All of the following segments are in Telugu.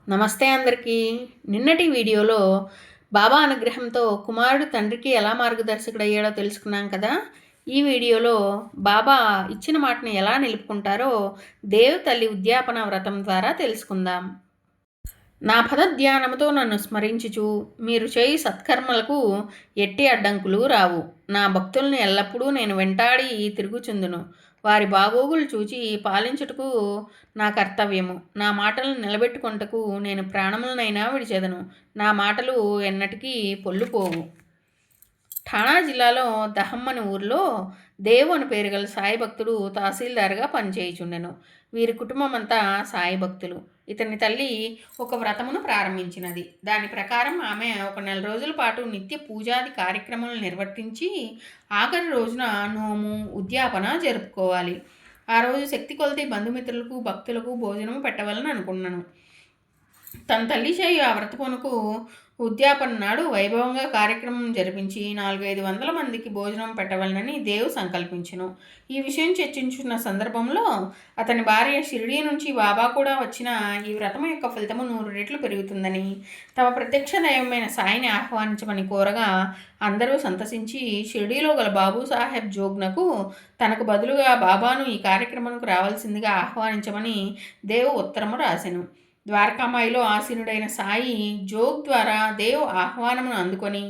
నమస్తే అందరికీ. నిన్నటి వీడియోలో బాబా అనుగ్రహంతో కుమారుడు తండ్రికి ఎలా మార్గదర్శకుడయ్యాడో తెలుసుకున్నాం కదా. ఈ వీడియోలో బాబా ఇచ్చిన మాటను ఎలా నిలుపుకుంటారో దేవ్ తల్లి ఉద్యాపన వ్రతం ద్వారా తెలుసుకుందాం. నా పదధ్యానముతో నన్ను స్మరించుచు మీరు చేయి సత్కర్మలకు ఎట్టి అడ్డంకులు రావు. నా భక్తుల్ని ఎల్లప్పుడూ నేను వెంటాడి తిరుగుచుందును. వారి బాగోగులు చూచి పాలించుటకు నా కర్తవ్యము. నా మాటలను నిలబెట్టుకొనుటకు నేను ప్రాణములనైనా విడిచెదను. నా మాటలు ఎన్నటికీ పొల్లుపోవు. ఠాణా జిల్లాలో దహమ్ అనే ఊరిలో దేవు అని పేరు గల సాయి భక్తుడు తహసీల్దార్గా పనిచేయుచుండెను. వీరి కుటుంబం అంతా సాయి భక్తులు. ఇతని తల్లి ఒక వ్రతమును ప్రారంభించినది. దాని ప్రకారం ఆమె ఒక నెల రోజుల పాటు నిత్య పూజాది కార్యక్రమాలు నిర్వర్తించి ఆఖరి రోజున నోము ఉద్యాపన జరుపుకోవాలి. ఆ రోజు శక్తి కొలది బంధుమిత్రులకు భక్తులకు భోజనము పెట్టవాలని అనుకున్నాను. తన తల్లి చేయి ఆ వ్రతపునకు ఉద్యాపన నాడు వైభవంగా కార్యక్రమం జరిపించి 400-500 మందికి భోజనం పెట్టవాలని దేవు సంకల్పించెను. ఈ విషయం చర్చించుకున్న సందర్భంలో అతని భార్య షిరిడీ నుంచి బాబా కూడా వచ్చిన ఈ వ్రతం యొక్క ఫలితము 100 రెట్లు పెరుగుతుందని, తమ ప్రత్యక్ష దైవమైన సాయిని ఆహ్వానించమని కోరగా అందరూ సంతసించి షిరిడీలో గల బాబు సాహెబ్ జోగ్నకు తనకు బదులుగా బాబాను ఈ కార్యక్రమానికి రావాల్సిందిగా ఆహ్వానించమని దేవు ఉత్తరము రాసెను. ద్వారకామాయిలో ఆసీనుడైన సాయి జోగ్ ద్వారా దేవ్ ఆహ్వానమును అందుకొని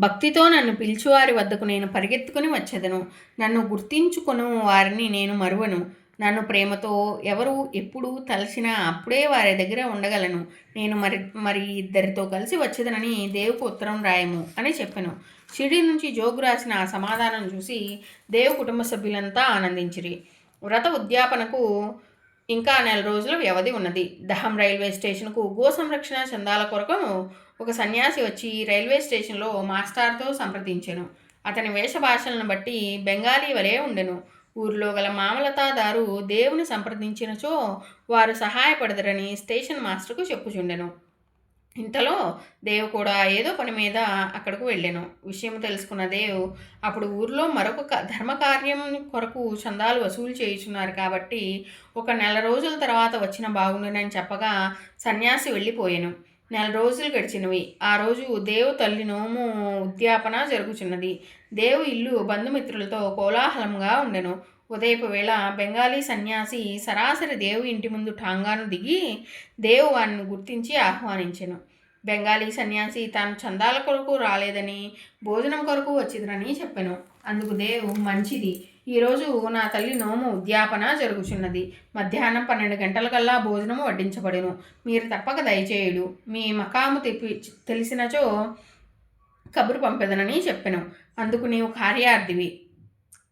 భక్తితో నన్ను పిలిచివారి వద్దకు నేను పరిగెత్తుకుని వచ్చేదను. నన్ను గుర్తించుకొను వారిని నేను మరువను. నన్ను ప్రేమతో ఎవరు ఎప్పుడు తలచినా అప్పుడే వారి దగ్గర ఉండగలను. నేను మరి ఇద్దరితో కలిసి వచ్చేదనని దేవుకు ఉత్తరం రాయము అని చెప్పాను. షిరిడి నుంచి జోగు రాసిన ఆ సమాధానం చూసి దేవు కుటుంబ సభ్యులంతా ఆనందించిరి. వ్రత ఉద్యాపనకు ఇంకా నెల రోజుల వ్యవధి ఉన్నది. దహం రైల్వే స్టేషన్కు గో సంరక్షణ చందాల కొరకు ఒక సన్యాసి వచ్చి రైల్వే స్టేషన్లో మాస్టార్తో సంప్రదించెను. అతని వేషభాషలను బట్టి బెంగాలీ వలె ఉండెను. ఊరిలో గల మామలతాదారు దేవుని సంప్రదించినచో వారు సహాయపడదరని స్టేషన్ మాస్టర్కు చెప్పుచుండెను. ఇంతలో దేవ్ కూడా ఏదో పని మీద అక్కడకు వెళ్ళాను. విషయం తెలుసుకున్న దేవ్ అప్పుడు ఊర్లో మరొక ధర్మకార్యం కొరకు చందాలు వసూలు చేయుచున్నారు కాబట్టి ఒక నెల రోజుల తర్వాత వచ్చిన బాగుండునని చెప్పగా సన్యాసి వెళ్ళిపోయాను. నెల రోజులు గడిచినవి. ఆ రోజు దేవు తల్లి నోము ఉద్యాపన జరుగుచున్నది. దేవు ఇల్లు బంధుమిత్రులతో కోలాహలంగా ఉండెను. ఉదయపు వేళ బెంగాలీ సన్యాసి సరాసరి దేవు ఇంటి ముందు ఠాంగాను దిగి దేవు వారిని గుర్తించి ఆహ్వానించెను. బెంగాలీ సన్యాసి తాను చందాల కొరకు రాలేదని భోజనం కొరకు వచ్చిందని చెప్పెను. అందుకు దేవు, మంచిది, ఈరోజు నా తల్లి నోము ఉద్యాపన జరుగుచున్నది. మధ్యాహ్నం 12 గంటలకల్లా భోజనము వడ్డించబడును. మీరు తప్పక దయచేయుడు. మీ మకాము తెలిసినచో కబురు పంపెదనని చెప్పెను. అందుకు నీవు కార్యార్థివి,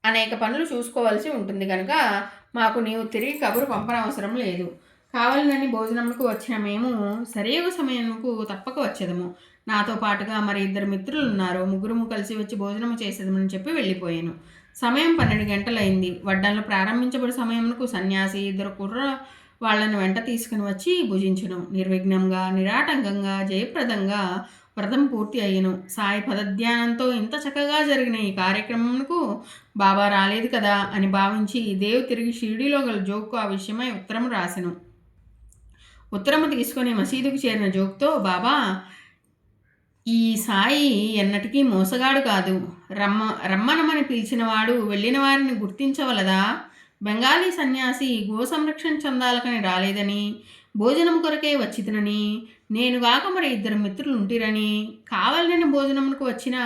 అనేక పనులు చూసుకోవాల్సి ఉంటుంది కనుక మాకు నీవు తిరిగి కబురు పంపనవసరం లేదు. కావాలని భోజనములకు వచ్చిన మేము సరైన సమయంకు తప్పక వచ్చేదము. నాతో పాటుగా మరి 2 మిత్రులు ఉన్నారు. ముగ్గురు కలిసి వచ్చి భోజనము చేసేదమని చెప్పి వెళ్ళిపోయాను. సమయం 12 గంటలైంది. వడ్డాలను ప్రారంభించబడి సమయమునకు సన్యాసి 2 కుర్ర వాళ్ళని వెంట తీసుకుని వచ్చి భుజించను. నిర్విఘ్నంగా నిరాటంకంగా జయప్రదంగా వ్రతం పూర్తి అయ్యను. సాయి పదధ్యానంతో ఇంత చక్కగా జరిగిన ఈ కార్యక్రమంకు బాబా రాలేదు కదా అని భావించి దేవు తిరిగి షిరిడీలో గల జోగ్కు ఆ విషయమై ఉత్తరము రాసెను. ఉత్తరము తీసుకొని మసీదుకు చేరిన జోగ్తో, బాబా, ఈ సాయి ఎన్నటికీ మోసగాడు కాదు. రమ్మనమని పిలిచినవాడు వెళ్ళిన వారిని గుర్తించవలదా? బెంగాలీ సన్యాసి గో సంరక్షణ చందాలకని రాలేదని, భోజనం కొరకే వచ్చితనని, నేను కాక మరి 2 మిత్రులు ఉంటిరని, కావాలని భోజనమునకు వచ్చినా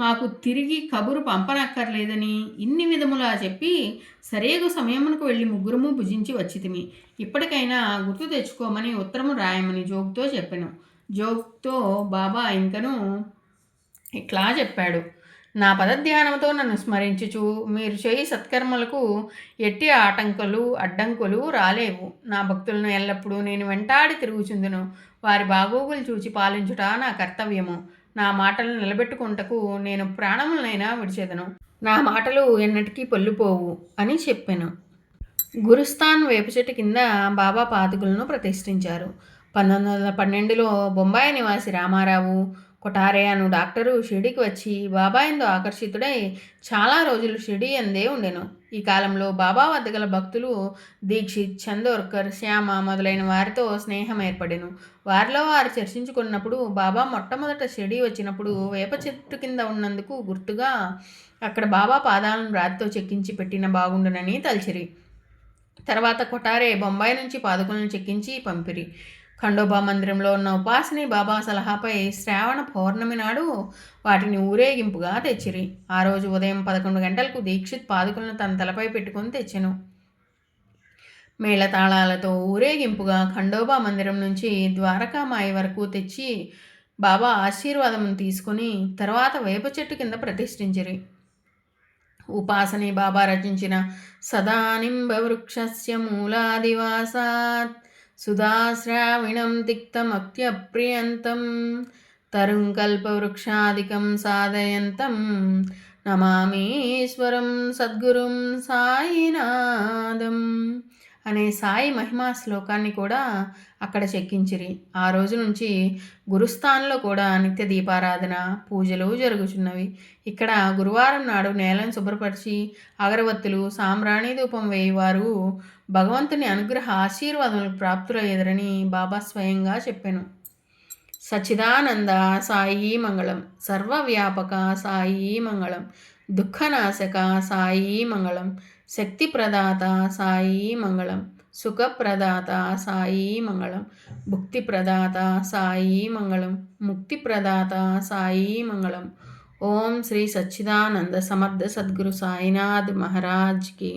మాకు తిరిగి కబురు పంపనక్కర్లేదని ఇన్ని విధములా చెప్పి సరేగు సమయమునకు వెళ్ళి ముగ్గురము భుజించి వచ్చితిమి. ఇప్పటికైనా గుర్తు తెచ్చుకోమని ఉత్తరము రాయమని జోగ్తో చెప్పాను. జోగ్తో బాబా ఇంకను ఇట్లా చెప్పాడు. నా పదధ్యానంతో నన్ను స్మరించుచు మీరు చేయి సత్కర్మలకు ఎట్టి అడ్డంకులు రాలేవు. నా భక్తులను ఎల్లప్పుడూ నేను వెంటాడి తిరుగుచుందును. వారి బాగోగులు చూచి పాలించుట నా కర్తవ్యము. నా మాటలను నిలబెట్టుకుంటకు నేను ప్రాణములనైనా విడిచెదను. నా మాటలు ఎన్నటికీ పొల్లిపోవు అని చెప్పాను. గురుస్థాన్ వేప చెట్టు కింద బాబా పాదుకులను ప్రతిష్ఠించారు. 1912లో బొంబాయి నివాసి రామారావు, కొఠారే అను డాక్టరు షిరిడీకి వచ్చి బాబా యందు ఆకర్షితుడై చాలా రోజులు షిరిడీ యందే ఉండెను. ఈ కాలంలో బాబా వద్ద గల భక్తులు దీక్షిత్, చందోర్కర్, శ్యామ మొదలైన వారితో స్నేహం ఏర్పడెను. వారిలో వారు చర్చించుకున్నప్పుడు బాబా మొట్టమొదట షిరిడీ వచ్చినప్పుడు వేప చెట్టు కింద ఉన్నందుకు గుర్తుగా అక్కడ బాబా పాదాలను రాతితో చెక్కించి పెట్టిన బాగుండునని తలచిరి. తర్వాత కొఠారే బొంబాయి నుంచి పాదుకలను చెక్కించి పంపిరి. ఖండోబా మందిరంలో ఉన్న ఉపాసిని బాబా సలహాపై శ్రావణ పౌర్ణమి నాడు వాటిని ఊరేగింపుగా తెచ్చిరి. ఆ రోజు ఉదయం 11 గంటలకు దీక్షిత్ పాదుకలను తన తలపై పెట్టుకుని తెచ్చెను. మేళతాళాలతో ఊరేగింపుగా ఖండోబా మందిరం నుంచి ద్వారకామాయి వరకు తెచ్చి బాబా ఆశీర్వాదం తీసుకుని తర్వాత వేప చెట్టు కింద ప్రతిష్ఠించిరి. ఉపాసని బాబా రచించిన సదానింబ వృక్షస్య మూలాదివాసాత్ సుధాశ్రావిణం తిక్తమత్యప్రియంతం తరుంకల్పవృక్షాదికం సాధయంతం నమామీశ్వరం సద్గురుం సాయినాథం అనే సాయి మహిమా శ్లోకాన్ని కూడా అక్కడ చెక్కించిరి. ఆ రోజు నుంచి గురుస్థాన్లో కూడా నిత్య దీపారాధన, పూజలు జరుగుచున్నవి. ఇక్కడ గురువారం నాడు నేలను శుభ్రపరిచి అగరవత్తులు, సాంబ్రాణి ధూపం వేయువారు భగవంతుని అనుగ్రహ ఆశీర్వాదములు ప్రాప్తులయ్యేదరని బాబా స్వయంగా చెప్పెను. సచ్చిదానంద సాయి మంగళం, సర్వవ్యాపక సాయి మంగళం, దుఃఖనాశక సాయి మంగళం, శక్తి ప్రదాత సాయి మంగళం, సుఖప్రదాత సాయి మంగళం, భుక్తి ప్రదాత సాయి మంగళం, ముక్తి ప్రదాత సాయి మంగళం. ఓం శ్రీ సచ్చిదానంద సమర్థ సద్గురు సాయినాథ్ మహారాజ్ కి.